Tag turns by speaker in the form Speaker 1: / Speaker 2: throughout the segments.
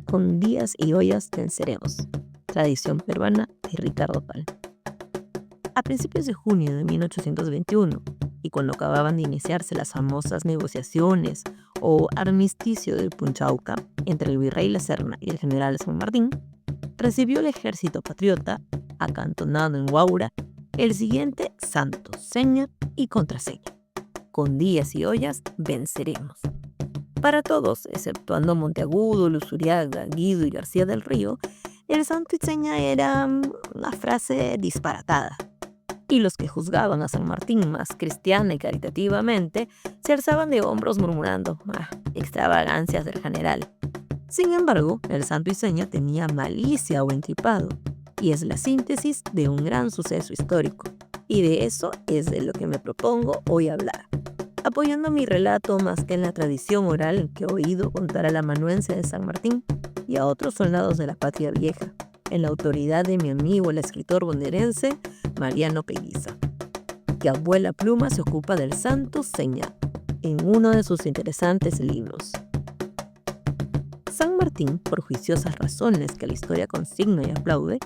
Speaker 1: Con días y ollas venceremos. Tradición peruana de Ricardo Pal. A principios de junio de 1821, y cuando acababan de iniciarse las famosas negociaciones o armisticio de Punchauca entre el virrey La Serna y el general San Martín, recibió el ejército patriota, acantonado en Huaura, el siguiente santo, seña y contraseña: con días y ollas venceremos. Para todos, exceptuando Monteagudo, Luzuriaga, Guido y García del Río, el santo y seña era una frase disparatada. Y los que juzgaban a San Martín más cristiana y caritativamente se alzaban de hombros murmurando: extravagancias del general. Sin embargo, el santo y seña tenía malicia o entripado, y es la síntesis de un gran suceso histórico. Y de eso es de lo que me propongo hoy hablar, apoyando mi relato más que en la tradición oral que he oído contar a la amanuense de San Martín y a otros soldados de la patria vieja, en la autoridad de mi amigo el escritor bonaerense Mariano Peguiza, que a vuela pluma se ocupa del santo seña en uno de sus interesantes libros. San Martín, por juiciosas razones que la historia consigna y aplaude,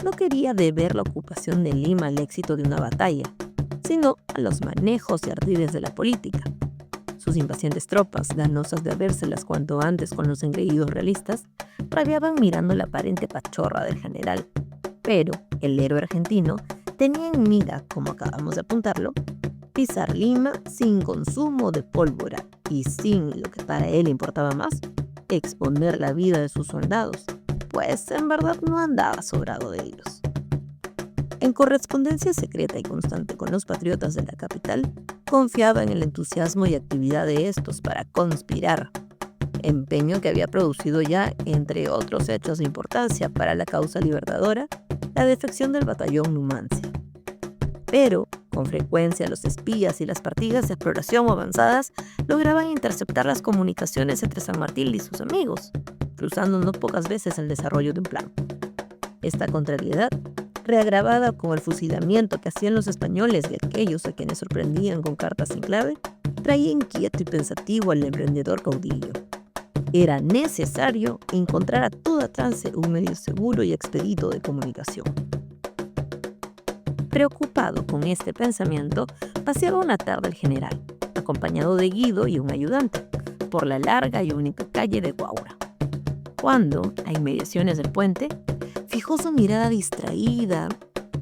Speaker 1: no quería deber la ocupación de Lima al éxito de una batalla, sino a los manejos y ardides de la política. Sus impacientes tropas, ganosas de habérselas cuanto antes con los engreídos realistas, rabiaban mirando la aparente pachorra del general. Pero el héroe argentino tenía en mira, como acabamos de apuntarlo, pisar Lima sin consumo de pólvora y sin, lo que para él importaba más, exponer la vida de sus soldados, pues en verdad no andaba sobrado de ellos. En correspondencia secreta y constante con los patriotas de la capital, confiaba en el entusiasmo y actividad de estos para conspirar, empeño que había producido ya, entre otros hechos de importancia para la causa libertadora, la defección del batallón Numancia. Pero, con frecuencia, los espías y las partidas de exploración avanzadas lograban interceptar las comunicaciones entre San Martín y sus amigos, cruzando no pocas veces el desarrollo de un plan. Esta contrariedad, reagravada con el fusilamiento que hacían los españoles de aquellos a quienes sorprendían con cartas en clave, traía inquieto y pensativo al emprendedor caudillo. Era necesario encontrar a toda trance un medio seguro y expedito de comunicación. Preocupado con este pensamiento, paseaba una tarde el general, acompañado de Guido y un ayudante, por la larga y única calle de Huaura, cuando, a inmediaciones del puente, fijó su mirada distraída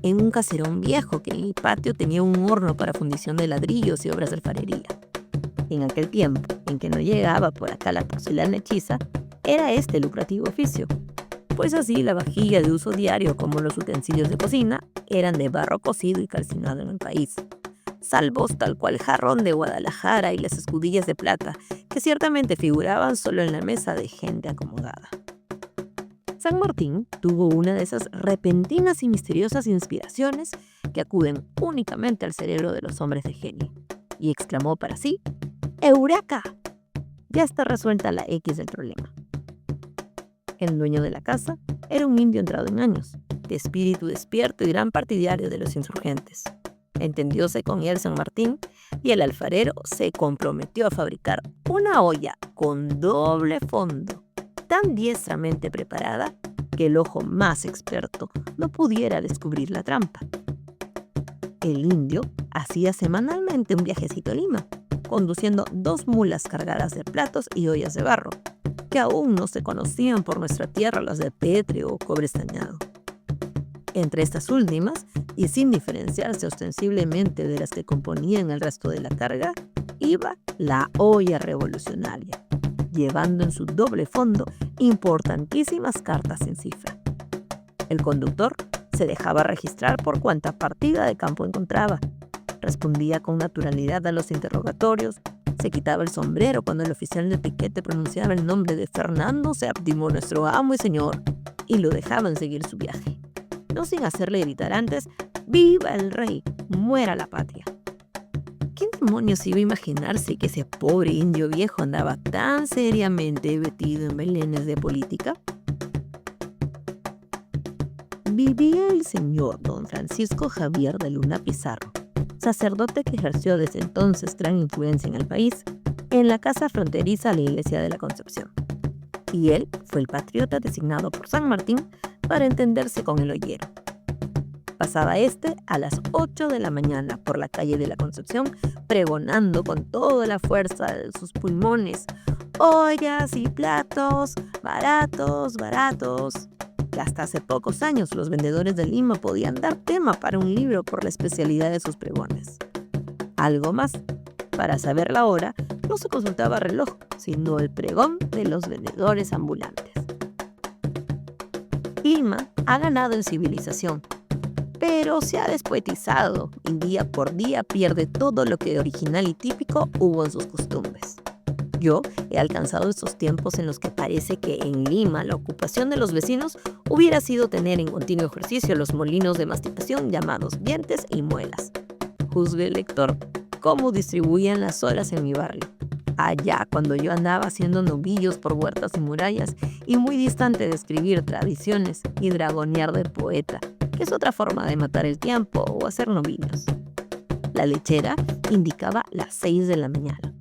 Speaker 1: en un caserón viejo que en el patio tenía un horno para fundición de ladrillos y obras de alfarería. En aquel tiempo en que no llegaba por acá la porcelana hechiza, era este lucrativo oficio, pues así la vajilla de uso diario como los utensilios de cocina eran de barro cocido y calcinado en el país, salvos tal cual jarrón de Guadalajara y las escudillas de plata, que ciertamente figuraban solo en la mesa de gente acomodada. San Martín tuvo una de esas repentinas y misteriosas inspiraciones que acuden únicamente al cerebro de los hombres de genio, y exclamó para sí: ¡Eureka! Ya está resuelta la X del problema. El dueño de la casa era un indio entrado en años, de espíritu despierto y gran partidario de los insurgentes. Entendióse con él San Martín y el alfarero se comprometió a fabricar una olla con doble fondo, tan diestramente preparada que el ojo más experto no pudiera descubrir la trampa. El indio hacía semanalmente un viajecito a Lima, conduciendo 2 mulas cargadas de platos y ollas de barro, que aún no se conocían por nuestra tierra las de Petre o cobre estañado. Entre estas últimas, y sin diferenciarse ostensiblemente de las que componían el resto de la carga, iba la olla revolucionaria, llevando en su doble fondo importantísimas cartas en cifra. El conductor se dejaba registrar por cuanta partida de campo encontraba, respondía con naturalidad a los interrogatorios, se quitaba el sombrero cuando el oficial de piquete pronunciaba el nombre de Fernando VII, nuestro amo y señor, y lo dejaban seguir su viaje, no sin hacerle gritar antes: ¡Viva el rey! ¡Muera la patria! ¿Quién demonios iba a imaginarse que ese pobre indio viejo andaba tan seriamente metido en belenes de política? Vivía el señor don Francisco Javier de Luna Pizarro, sacerdote que ejerció desde entonces gran influencia en el país, en la casa fronteriza a la iglesia de la Concepción. y él fue el patriota designado por San Martín para entenderse con el ollero. Pasaba a las 8 de la mañana por la calle de la Concepción, pregonando con toda la fuerza de sus pulmones: ollas y platos, baratos, baratos. Que hasta hace pocos años los vendedores de Lima podían dar tema para un libro por la especialidad de sus pregones. Algo más, para saber la hora no se consultaba reloj, sino el pregón de los vendedores ambulantes. Lima ha ganado en civilización, pero se ha despoetizado y día por día pierde todo lo que de original y típico hubo en sus costumbres. Yo he alcanzado estos tiempos en los que parece que en Lima la ocupación de los vecinos hubiera sido tener en continuo ejercicio los molinos de masticación llamados dientes y muelas. Juzgue, lector, cómo distribuían las horas en mi barrio. Allá, cuando yo andaba haciendo novillos por huertas y murallas, y muy distante de escribir tradiciones y dragonear de poeta, que es otra forma de matar el tiempo o hacer novillos. La lechera indicaba las 6 de la mañana.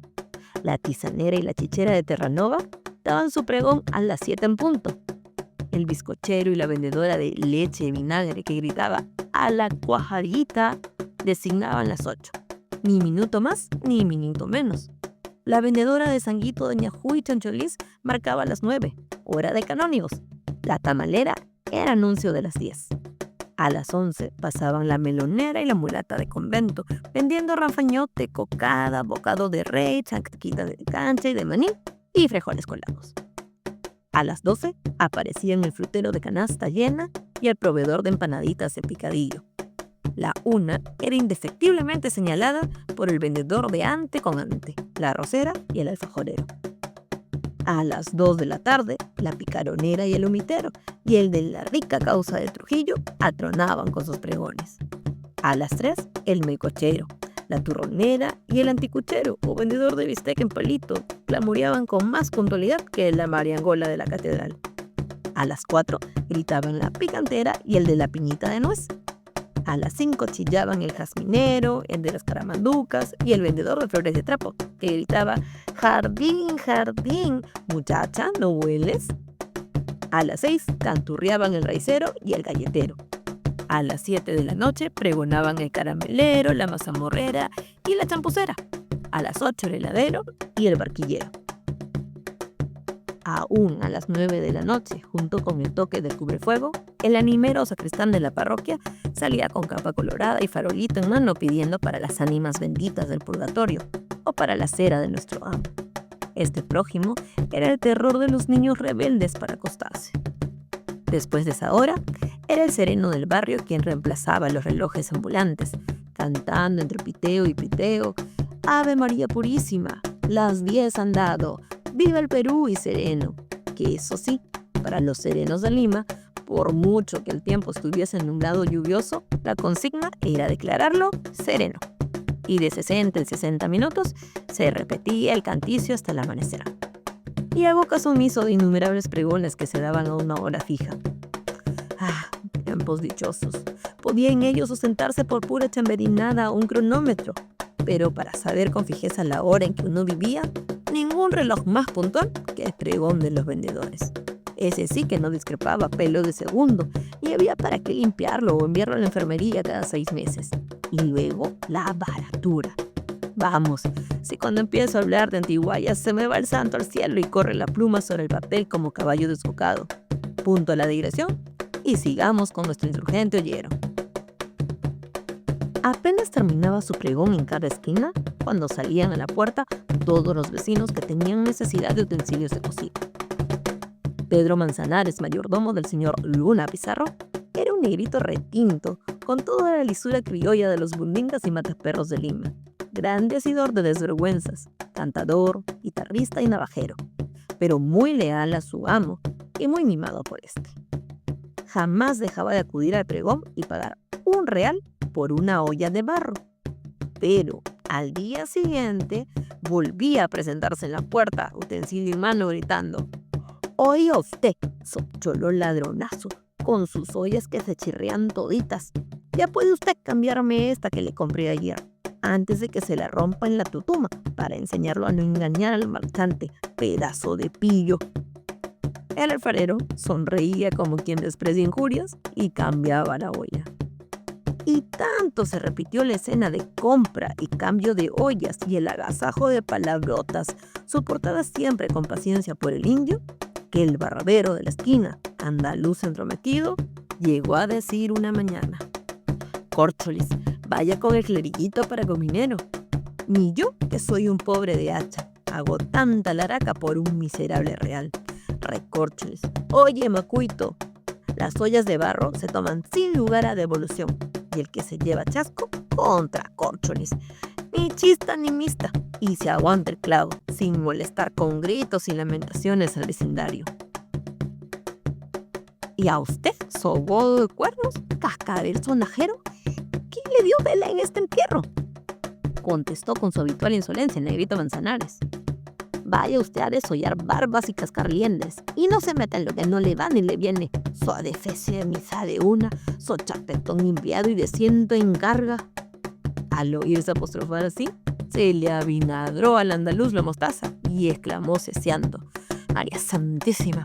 Speaker 1: La tisanera y la chichera de Terranova daban su pregón a las 7 en punto. El bizcochero y la vendedora de leche y vinagre que gritaba a la cuajarita designaban las 8. Ni minuto más ni minuto menos. La vendedora de sanguito de ñajú y chancholís marcaba las 9, hora de canónigos. La tamalera era anuncio de las 10. A las 11 pasaban la melonera y la mulata de convento, vendiendo ranfañote, cocada, bocado de rey, chanquita de cancha y de maní y frijoles colados. A las 12 aparecían el frutero de canasta llena y el proveedor de empanaditas de picadillo. La una era indefectiblemente señalada por el vendedor de ante con ante, la arrocera y el alfajorero. A las 2 de la tarde, la picaronera y el humitero, y el de la rica causa de Trujillo, atronaban con sus pregones. A las 3, el mecochero, la turronera y el anticuchero, o vendedor de bistec en palito, clamoreaban con más puntualidad que la mariangola de la catedral. A las 4, gritaban la picantera y el de la piñita de nuez. A las 5 chillaban el jazminero, el de las caramanducas y el vendedor de flores de trapo, que gritaba: «Jardín, jardín, muchacha, ¿no hueles?». A las 6 canturreaban el raicero y el galletero. A las 7 de la noche pregonaban el caramelero, la mazamorrera y la champucera. A las 8 el heladero y el barquillero. Aún a las 9 de la noche, junto con el toque del cubrefuego, el animero o sacristán de la parroquia salía con capa colorada y farolito en mano pidiendo para las ánimas benditas del purgatorio o para la cera de nuestro amo. Este prójimo era el terror de los niños rebeldes para acostarse. Después de esa hora, era el sereno del barrio quien reemplazaba los relojes ambulantes, cantando entre piteo y piteo: «Ave María Purísima, las 10 han dado, viva el Perú y sereno», que eso sí, para los serenos de Lima, por mucho que el tiempo estuviese nublado lluvioso, la consigna era declararlo sereno. Y de 60 en 60 minutos se repetía el canticio hasta el amanecer. Y hago caso omiso de innumerables pregones que se daban a una hora fija. ¡Ah, tiempos dichosos! Podía en ellos sustentarse por pura chamberinada un cronómetro, pero para saber con fijeza la hora en que uno vivía, ningún reloj más puntual que el pregón de los vendedores. Ese sí que no discrepaba pelo de segundo, y había para qué limpiarlo o enviarlo a la enfermería cada 6 meses. Y luego la baratura. Vamos, si cuando empiezo a hablar de antiguallas se me va el santo al cielo y corre la pluma sobre el papel como caballo desbocado. Punto a la digresión y sigamos con nuestro insurgente ollero. Apenas terminaba su pregón en cada esquina, cuando salían a la puerta todos los vecinos que tenían necesidad de utensilios de cocina. Pedro Manzanares, mayordomo del señor Luna Pizarro, era un negrito retinto, con toda la lisura criolla de los bundingas y mataperros de Lima. Grande asidor de desvergüenzas, cantador, guitarrista y navajero, pero muy leal a su amo y muy mimado por este. Jamás dejaba de acudir al pregón y pagar $1 por una olla de barro. Pero al día siguiente volvía a presentarse en la puerta, utensilio en mano, gritando: «Oiga usted, socholo ladronazo, con sus ollas que se chirrían toditas. Ya puede usted cambiarme esta que le compré ayer, antes de que se la rompa en la tutuma, para enseñarlo a no engañar al marchante, pedazo de pillo». El alfarero sonreía como quien desprecia injurias y cambiaba la olla. Y tanto se repitió la escena de compra y cambio de ollas y el agasajo de palabrotas, soportadas siempre con paciencia por el indio, que el barbero de la esquina, andaluz entrometido, llegó a decir una mañana: «Córcholis, vaya con el cleriguito para cominero. Ni yo, que soy un pobre de hacha, hago tanta laraca por un miserable real. Recórcholis, oye, macuito, las ollas de barro se toman sin lugar a devolución, y el que se lleva chasco, contra córcholis. Ni chista ni mista, y se aguanta el clavo, sin molestar con gritos y lamentaciones al vecindario». «¿Y a usted, sobodo de cuernos, cascabel sonajero? ¿Quién le dio vela en este entierro?», contestó con su habitual insolencia el negrito Manzanares. «Vaya usted a desollar barbas y cascar liendes, y no se meta en lo que no le va ni le viene. So adefesio de misa de una, so chapetón enviado y de ciento encarga». Al oírse apostrofar así, se le avinadró al andaluz la mostaza y exclamó ceceando: «María Santísima,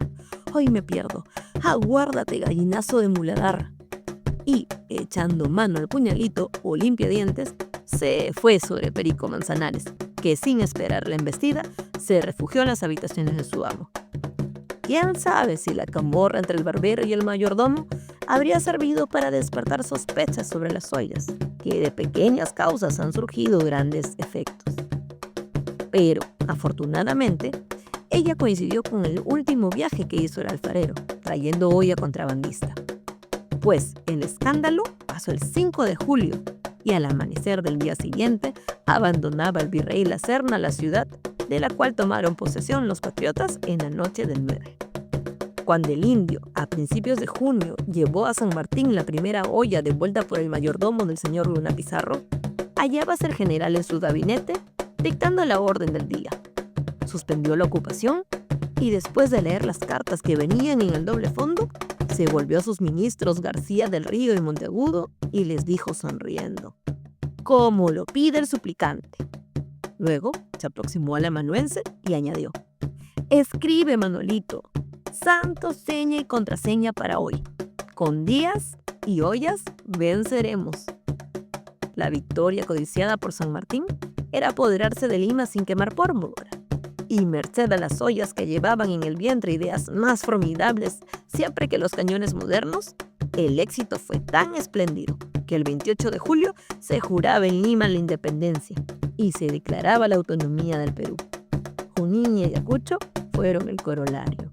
Speaker 1: hoy me pierdo, aguárdate, gallinazo de muladar». Y, echando mano al puñalito o limpiadientes, se fue sobre Perico Manzanares, que sin esperar la embestida, se refugió en las habitaciones de su amo. ¿Quién sabe si la camorra entre el barbero y el mayordomo habría servido para despertar sospechas sobre las ollas, que de pequeñas causas han surgido grandes efectos? Pero, afortunadamente, ella coincidió con el último viaje que hizo el alfarero, trayendo olla contrabandista. Pues el escándalo pasó el 5 de julio y al amanecer del día siguiente abandonaba el virrey La Serna la ciudad, de la cual tomaron posesión los patriotas en la noche del 9. Cuando el indio, a principios de junio, llevó a San Martín la primera olla devuelta por el mayordomo del señor Luna Pizarro, hallábase el general en su gabinete dictando la orden del día. Suspendió la ocupación y después de leer las cartas que venían en el doble fondo, se volvió a sus ministros García del Río y Monteagudo y les dijo sonriendo: «Como lo pide el suplicante». Luego se aproximó al amanuense y añadió: «Escribe, Manolito, santo, seña y contraseña para hoy. Con días y ollas venceremos». La victoria codiciada por San Martín era apoderarse de Lima sin quemar pólvora. Y merced a las ollas que llevaban en el vientre ideas más formidables siempre que los cañones modernos, el éxito fue tan espléndido que el 28 de julio se juraba en Lima la independencia y se declaraba la autonomía del Perú. Junín y Ayacucho fueron el corolario.